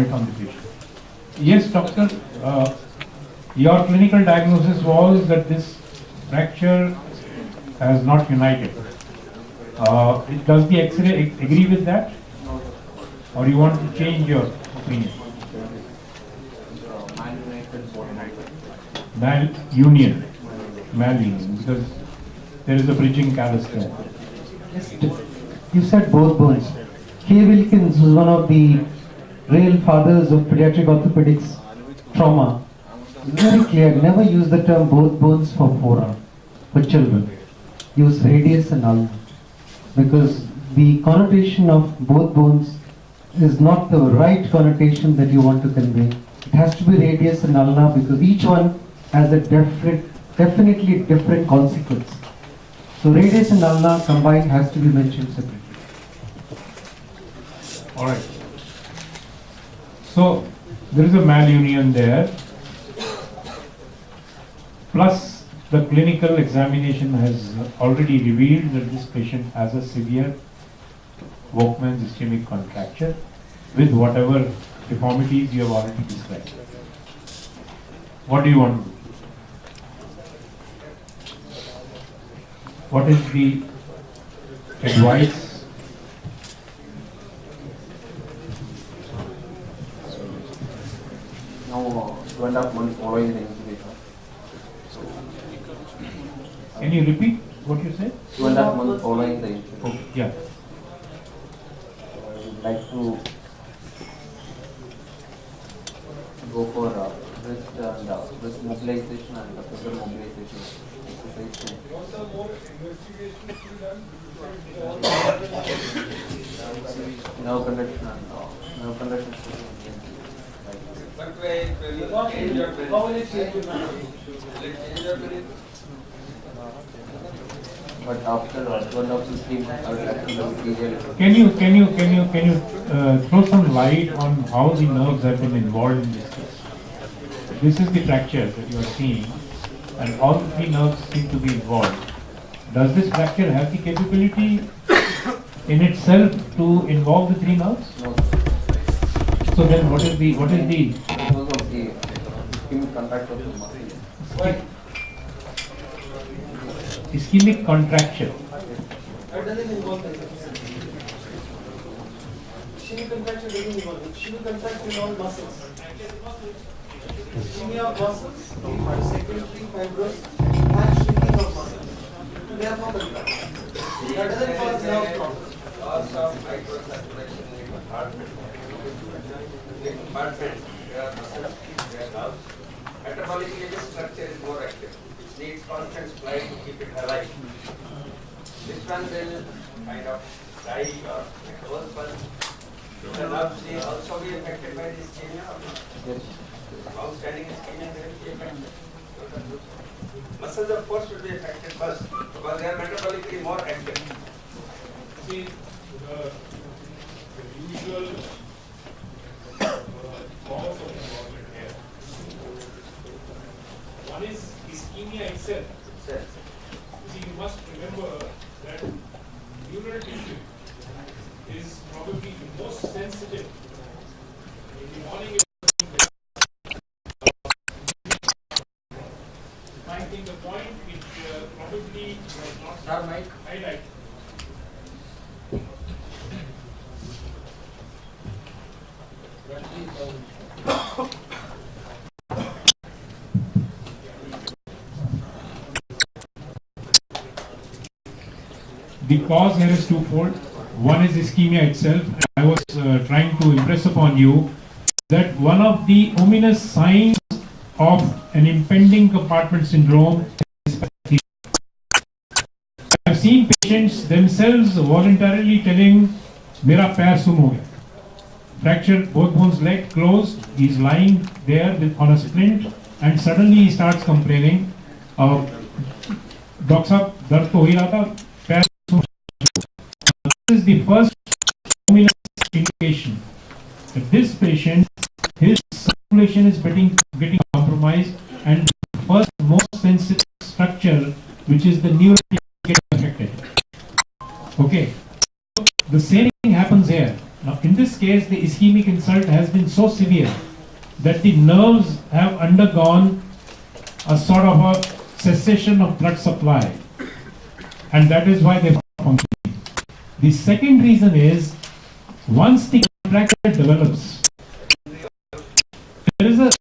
vomit on the patient. Yes, doctor, your clinical diagnosis was that this fracture has not united. Does the X-ray agree with that? Or you want to change your opinion? Malunion. Malunion, because there is a bridging callus there. You said both bones. K. Wilkins was one of the real fathers of pediatric orthopedics trauma. Very clear, never use the term both bones for forearm, for children. Use radius and ulna. Because the connotation of both bones is not the right connotation that you want to convey. It has to be radius and ulna because each one has a definitely different consequence. So radius and ulna combined has to be mentioned separately. All right. So there is a malunion there. Plus the clinical examination has already revealed that this patient has a severe Volkmann's ischemic contracture with whatever deformities you have already described. What do you want to do? What is the advice? Now, 2.5 months following the incubation. Can you repeat what you said? 2.5 months following the incubation. Okay, yeah. I would like to go for wrist mobilization and finger mobilization exercise. Nerve conduction and nerve conduction. But after 12 I would like to do serial. Can you throw some light on how the nerves have been involved in this case? This is the fracture that you are seeing, and all the three nerves seem to be involved. Does this fracture have the capability in itself to involve the three nerves? No, So then, what is the because of the ischemic contract of the muscle. ischemic contracture? What does it involve? Ischemic contraction doesn't involve. Ischemic contraction involves muscles. Ischemia of muscles, secondary fibrous, and shrinking of muscles. Therefore, contraction. That doesn't cause nerve problem. Loss of microcirculation in the heart. In the compartment, there are muscles, there are nerves. Metabolically, this structure is more active. It needs constant supply to keep it alive. This one will kind of die or close, but the nerves will also be affected by this ischemia or not? Yes. Long-standing ischemia will be affected. Muscles, of course, will be affected first because they are metabolically more active. See, the usual cause of involvement here. One is ischemia itself. You see, you must remember that neural tissue is probably the most sensitive. In the morning, I think the point which probably was not highlighted. The cause here is twofold. One is ischemia itself. I was trying to impress upon you that one of the ominous signs of an impending compartment syndrome is fatigue. I have seen patients themselves voluntarily telling, "Mera pair sum ho gaya." Fractured both bones, leg closed. He's lying there on a splint, and suddenly he starts complaining, "Doctor sahab, dard to ho hi raha tha, pair sum." This is the first ominous indication that this patient, his circulation is getting compromised, and the first most sensitive structure, which is the neural, gets affected. Okay. The same thing happens here. Now, in this case, the ischemic insult has been so severe that the nerves have undergone a sort of a cessation of blood supply, and that is why they are functioning. The second reason is, once the contracture develops, there is a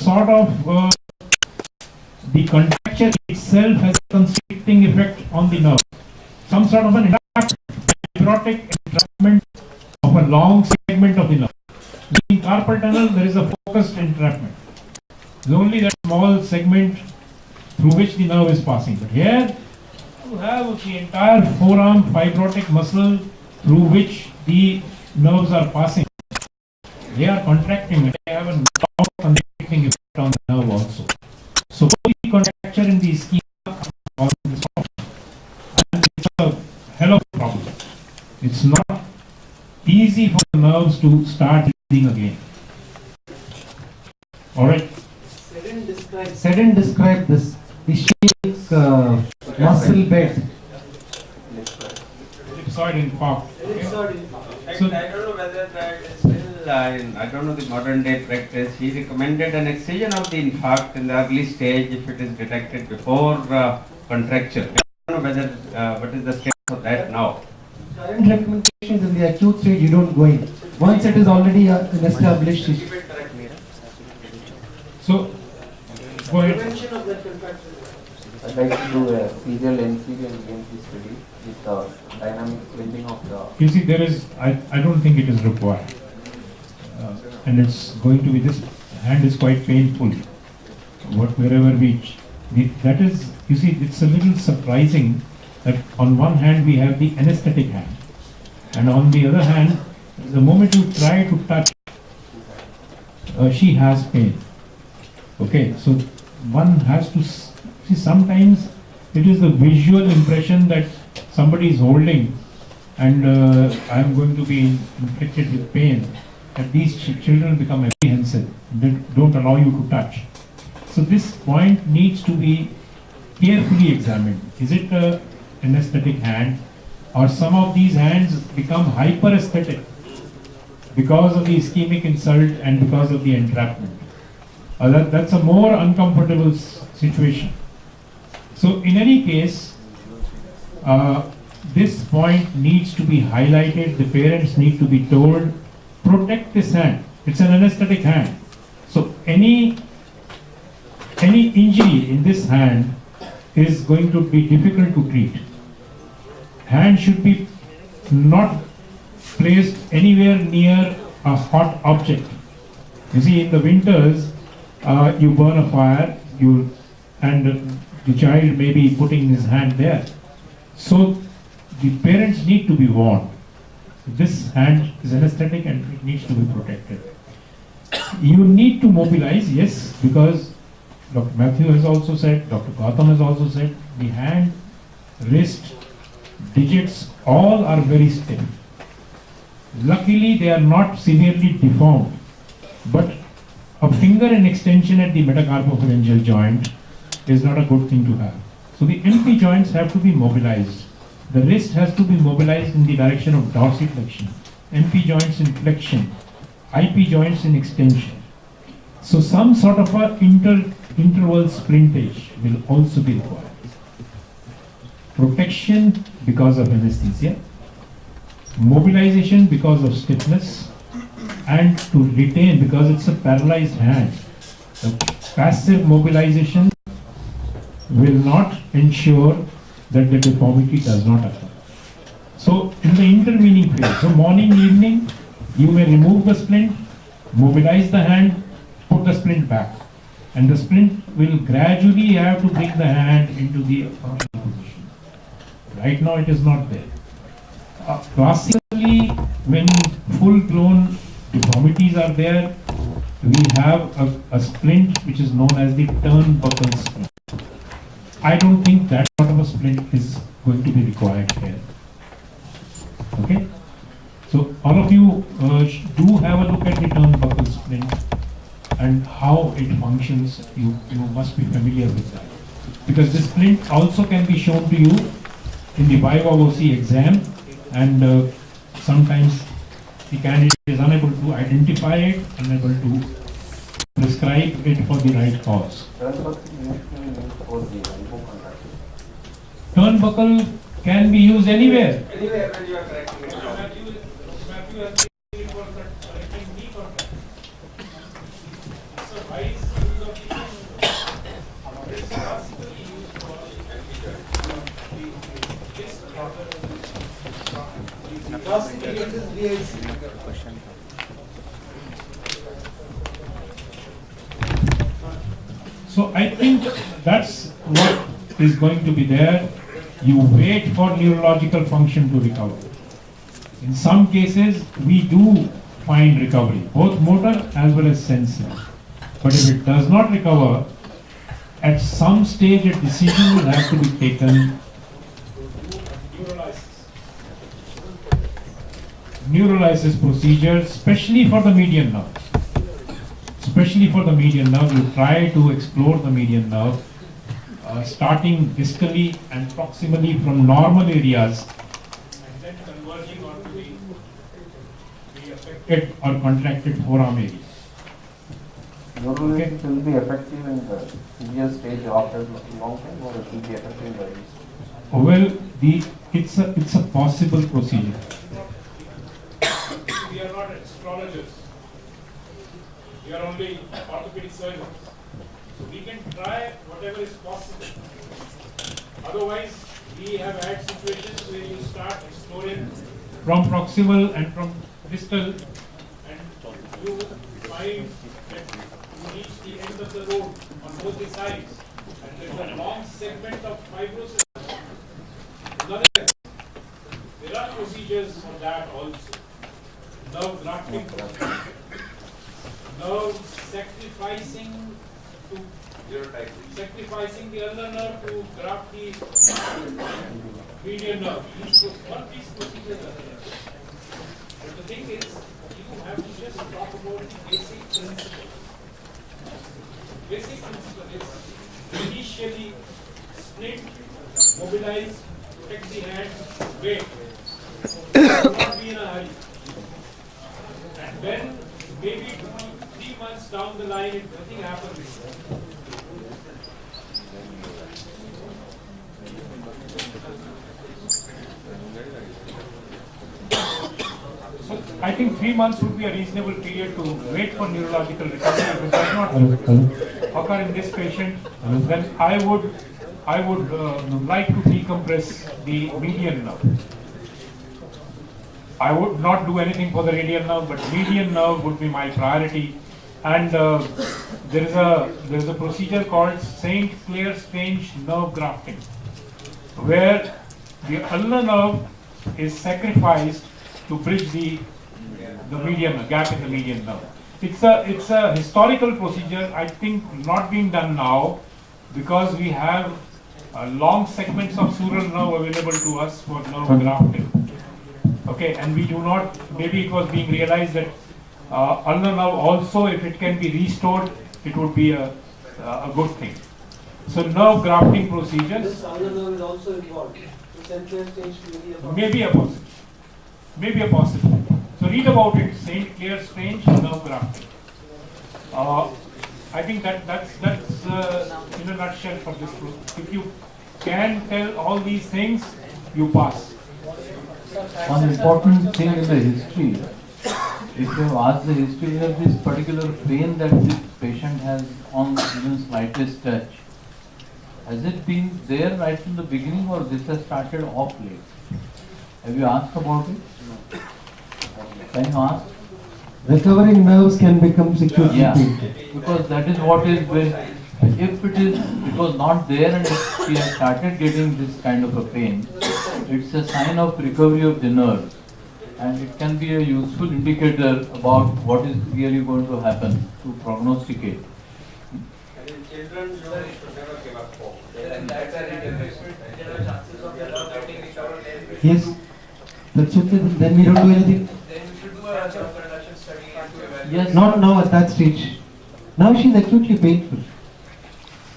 sort of the contracture itself has a constricting effect on the nerve. Some sort of an fibrotic entrapment of a long segment of the nerve. In carpal tunnel, there is a focused entrapment. It's only that small segment through which the nerve is passing. But here, you have the entire forearm fibrotic muscle through which the nerves are passing. They are contracting and they have a constricting effect on the nerve also. So the contracture in the ischemia causes this problem. And it's a hell of a problem. It's not easy for the nerves to start breathing again. Alright. Sedan described this ischemic muscle bed. Ellipsoid infarct. So, I don't know whether that is still, I don't know the modern day practice. He recommended an excision of the infarct in the early stage if it is detected before contracture. I don't know whether, what is the status of that now? Current recommendations in the acute stage, you don't go in. Once it is already an established issue. So, go ahead. Prevention of that contraction. I'd like to do a serial NCV and EMC study with dynamic swelling of the. You see, there is, I don't think it is required. And it's going to be, this hand is quite painful. Wherever that is, you see, it's a little surprising that on one hand we have the anesthetic hand, and on the other hand, the moment you try to touch, she has pain. Okay, so one has to see, sometimes it is the visual impression that somebody is holding and I am going to be inflicted with pain, that these children become apprehensive, they don't allow you to touch. So this point needs to be carefully examined. Is it an anesthetic hand, or some of these hands become hyper-aesthetic because of the ischemic insult and because of the entrapment? That's a more uncomfortable situation. So in any case, this point needs to be highlighted. The parents need to be told, protect this hand. It's an anesthetic hand. So any injury in this hand is going to be difficult to treat. Hand should be not placed anywhere near a hot object. You see, in the winters, you burn a fire, and the child may be putting his hand there. So the parents need to be warned. This hand is anesthetic and it needs to be protected. You need to mobilize, yes, because Dr. Matthew has also said, Dr. Gautam has also said, the hand, wrist, digits, all are very stiff. Luckily, they are not severely deformed, but a finger in extension at the metacarpopharyngeal joint is not a good thing to have. So the MP joints have to be mobilized. The wrist has to be mobilized in the direction of dorsiflexion, MP joints in flexion, IP joints in extension. So some sort of a interval splintage will also be required. Protection because of anesthesia, mobilization because of stiffness, and to retain because it's a paralyzed hand. The passive mobilization will not ensure that the deformity does not occur. So in the intervening phase, so morning, evening, you may remove the splint, mobilize the hand, put the splint back, and the splint will gradually have to bring the hand into the functional position. Right now it is not there. Classically, when full-blown deformities are there, we have a splint which is known as the turnbuckle splint. I don't think that sort of a splint is going to be required here. Okay? So all of you do have a look at the turnbuckle splint and how it functions. You must be familiar with that. Because this splint also can be shown to you in the Viva OC exam, and sometimes the candidate is unable to identify it, unable to prescribe it for the right cause. Turnbuckle usually means for the elbow contract. Turnbuckle can be used anywhere. Anywhere when you are correcting it. Matthew has taken it for correcting knee contact. So why is use of the it's classically used for Last period is VIC. So I think that's what is going to be there. You wait for neurological function to recover. In some cases, we do find recovery, both motor as well as sensory. But if it does not recover, at some stage a decision will have to be taken. Neurolysis procedure, especially for the median nerve. Especially for the median nerve, you try to explore the median nerve, starting distally and proximally from normal areas, and then converging onto the affected or contracted forearm area. Neurolysis will be effective in the severe stage after long time, or it will be effective in the early stage? Well, it's a possible procedure. we are not astrologers. We are only orthopedic surgeons. So we can try whatever is possible. Otherwise, we have had situations where you start exploring From proximal and from distal, and you find that you reach the end of the road on both the sides, and there is a long segment of fibrosis. Another, there are procedures for that also. Nerve grafting, nerve sacrificing the ulnar nerve to graft the median nerve. One piece procedures are there. But the thing is, you have to just talk about the basic principle. Basic principle is initially split, mobilize, protect the hand, wait. Do not be in a hurry. And then maybe 3 months down the line, if nothing happens, so I think 3 months would be a reasonable period to wait for neurological recovery. If it does not occur in this patient, then I would like to decompress the median nerve. I would not do anything for the radial nerve, but median nerve would be my priority. And there is a procedure called St. Clair Strange nerve grafting, where the ulnar nerve is sacrificed to bridge the median gap in the median nerve. It's a historical procedure. I think not being done now because we have long segments of sural nerve available to us for nerve grafting. Okay, and we do not. Maybe it was being realized that ulnar nerve also, if it can be restored, it would be a good thing. So nerve grafting procedures. This ulnar nerve is also involved. The central stage Maybe a possibility. Maybe a possibility. So read about it. St. Clair Strange nerve grafting. I think that's in a nutshell for this group. If you can tell all these things, you pass. One important thing in the history, if you have asked the history of this particular pain that this patient has on even slightest touch, has it been there right from the beginning or this has started off late? Have you asked about it? Can you ask? Recovering nerves can become securely Yeah, painful. because that is what is when, if it was not there and if she has started getting this kind of a pain, it's a sign of recovery of the nerve and it can be a useful indicator about what is really going to happen to prognosticate. And in children, you should never give up hope. Yes, that's it. Then we don't do anything. Yes. Not now at that stage. Now she's acutely painful.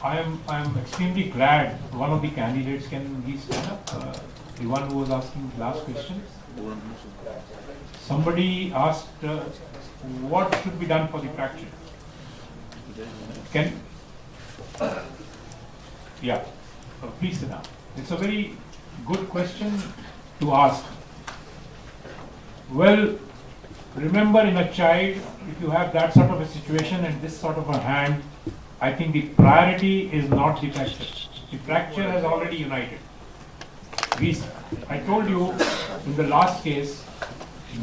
I am extremely glad one of the candidates can be stand up. The one who was asking the last question. somebody asked what should be done for the fracture. Can, yeah, please sit down. It's a very good question to ask. Well, remember, in a child, if you have that sort of a situation and this sort of a hand, I think the priority is not the fracture. The fracture has already united. I told you in the last case,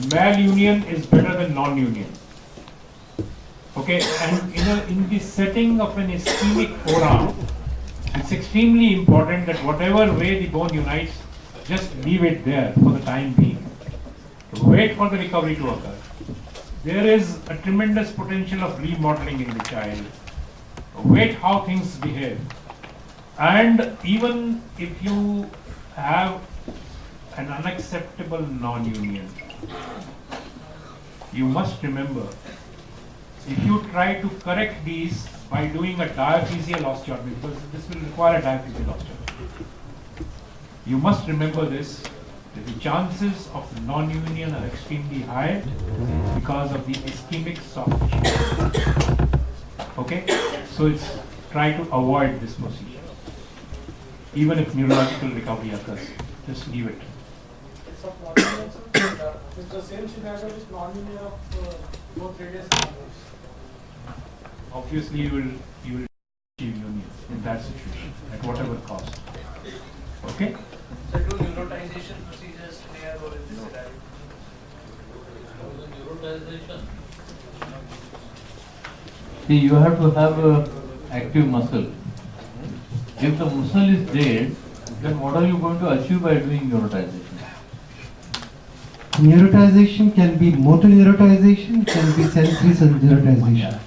malunion is better than non-union. Okay, and in the setting of an ischemic forearm, it's extremely important that whatever way the bone unites, just leave it there for the time being. Wait for the recovery to occur. There is a tremendous potential of remodeling in the child. Wait how things behave. And even if you have an unacceptable non-union, you must remember, if you try to correct these by doing a diaphyseal osteotomy, because this will require a diaphyseal osteotomy, you must remember this, that the chances of non-union are extremely high because of the ischemic soft tissue. Okay? So it's try to avoid this procedure. Even if neurological recovery occurs, just leave it. It's the same scenario with non-union of both radius and angles. Obviously, you will achieve union in that situation at whatever cost. Okay? So do neurotization procedures near or in this scenario? Neurotization. See, you have to have a active muscle. If the muscle is dead, then what are you going to achieve by doing neurotization? Neurotization can be motor neurotization, can be sensory neurotization.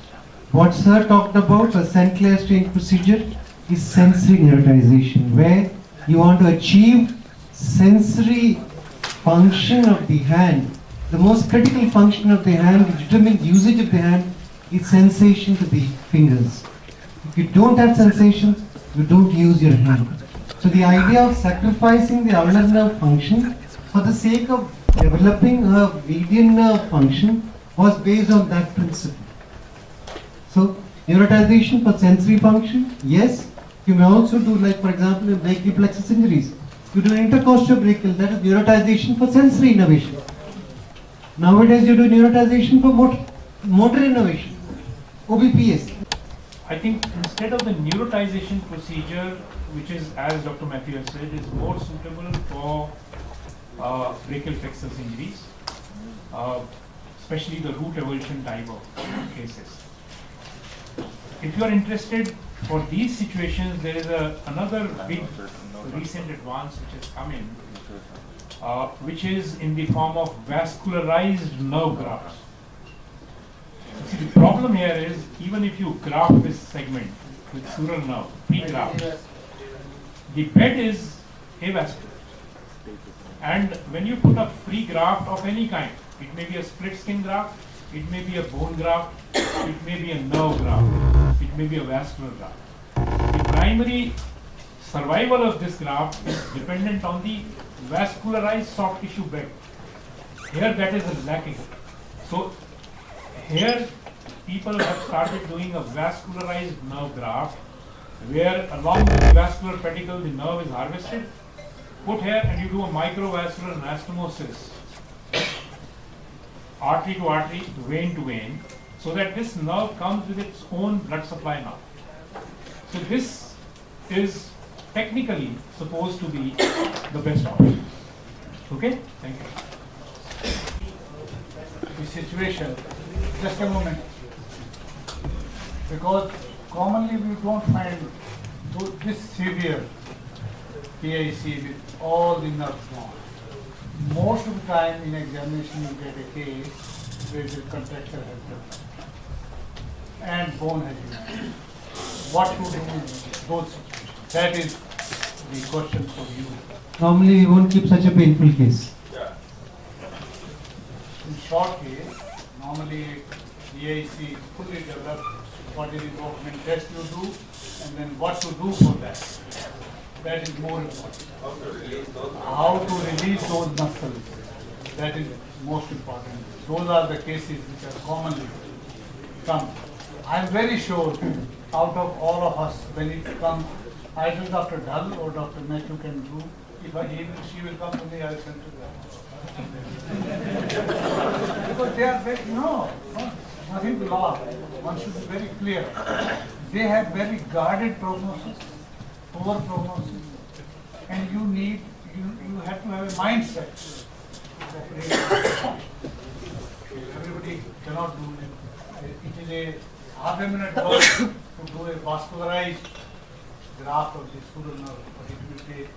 What Sir talked about, a St. Clair Strange procedure, is sensory neurotization, where you want to achieve sensory function of the hand. The most critical function of the hand, which determines usage of the hand, is sensation to the fingers. If you don't have sensations, you don't use your hand. So the idea of sacrificing the ulnar nerve function for the sake of developing a median nerve function was based on that principle. So neurotization for sensory function, yes. You may also do, like for example, in brachial plexus injuries, you do intercostal brachial, that is neurotization for sensory innervation. Nowadays you do neurotization for motor innervation, OBPS. I think instead of the neurotization procedure, which is, as Dr. Matthew has said, is more suitable for brachial plexus injuries, especially the root avulsion type of cases. If you are interested, for these situations, there is another big recent advance which has come in, which is in the form of vascularized nerve grafts. See, the problem here is, even if you graft this segment with sural nerve, pre-graft, the bed is avascular. And when you put a free graft of any kind, it may be a split skin graft, it may be a bone graft, it may be a nerve graft, it may be a vascular graft. The primary survival of this graft is dependent on the vascularized soft tissue bed. Here that is lacking. So here people have started doing a vascularized nerve graft, where along with the vascular pedicle the nerve is harvested, put here, and you do a microvascular anastomosis, artery to artery, vein to vein, so that this nerve comes with its own blood supply now. So this is technically supposed to be the best option. Okay? Thank you. The situation, just a moment, because commonly we don't find this severe PIC with all the nerves gone. Most of the time in examination you get a case where the contracture has developed and bone has been. What to do in those situations? That is the question for you. Normally we won't keep such a painful case. In short case, normally PIC is fully developed. What is the document test you do, and then what to do for that. That is more important. How to release those muscles. That is most important. Those are the cases which are commonly come. I am very sure out of all of us, when it comes, either Dr. Dhal or Dr. Matthew can do, she will come to me, I will send to them. Because they are very, no, nothing to laugh. One should be very clear. They have very guarded prognosis, poor prognosis, and you have to have a mindset. Everybody cannot do it. It is a half a minute work to do a vascularized graph of the sural nerve, but it will take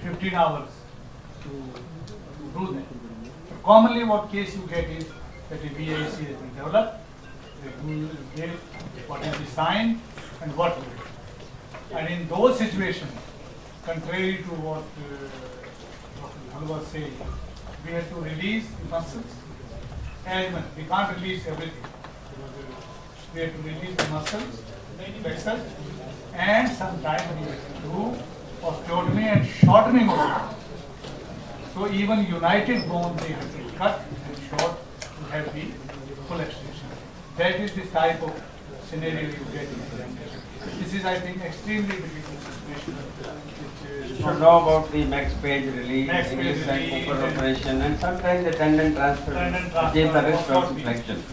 15 hours to do that. But commonly what case you get is that a VIC has been developed, they will get what is the sign and what will it. And in those situations, contrary to what Dr. Dhal was saying, we have to release the muscles. As much. We can't release everything. We have to release the muscles, flexors, and sometimes we have to do osteotomy and shortening of it. So even united bone they have to cut and short to have the full extension. That is the type of scenario you get in examination. This is, I think, extremely difficult situation. You should know about the max page release, Max page English and release, Cooper operation, and sometimes the tendon transfer, Tendon which is the transfer, risk what of not be. flexion.